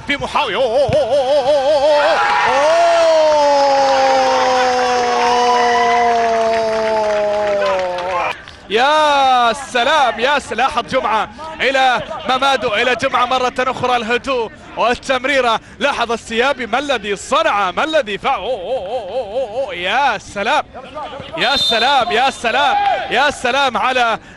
في محاولة يا سلام يا سلام. لاحظ جمعة إلى ممادو، إلى جمعة مرة أخرى، الهدوء والتمريرة. لاحظ السيابي ما الذي صنع، ما الذي فعل. يا سلام يا سلام يا سلام يا سلام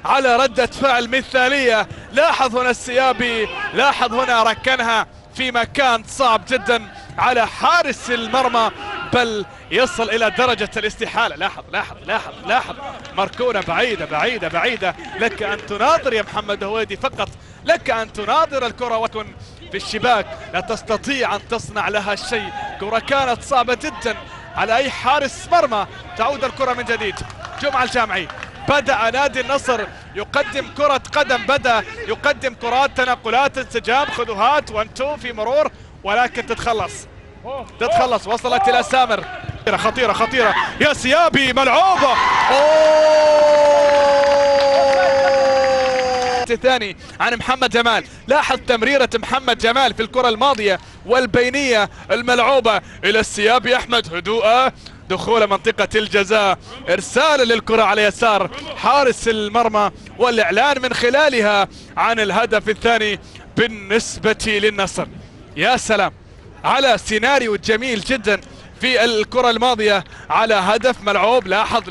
على ردة فعل مثالية. لاحظ هنا السيابي، لاحظ هنا ركنها في مكان صعب جدا على حارس المرمى، بل يصل إلى درجة الاستحالة. لاحظ لاحظ لاحظ لاحظ، مركونة بعيدة بعيدة بعيدة. لك أن تناظر يا محمد هويدي، فقط لك أن تناظر الكرة وتكون في الشباك، لا تستطيع أن تصنع لها شيء. كرة كانت صعبة جدا على أي حارس مرمى. تعود الكرة من جديد. جمعة الجامعي، بدأ نادي النصر يقدم كرة قدم، بدأ يقدم كرات، تنقلات، انسجام، خذوهات، 1-2 في مرور، ولكن تتخلص. وصلت إلى سامر. خطيرة خطيرة يا سيابي، ملعوبة. الثاني عن محمد جمال. لاحظ تمريرة محمد جمال في الكرة الماضية والبينية الملعوبة إلى السيابي. أحمد هدوء، دخول منطقة الجزاء، إرسال للكرة على يسار حارس المرمى، والإعلان من خلالها عن الهدف الثاني بالنسبة للنصر. يا سلام على سيناريو جميل جدا في الكرة الماضية، على هدف ملعوب. لاحظ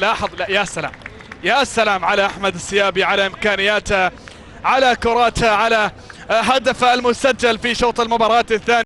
يا سلام يا سلام على أحمد السيابي، على إمكانياته، على كراته، على هدف المسجل في شوط المباراة الثاني.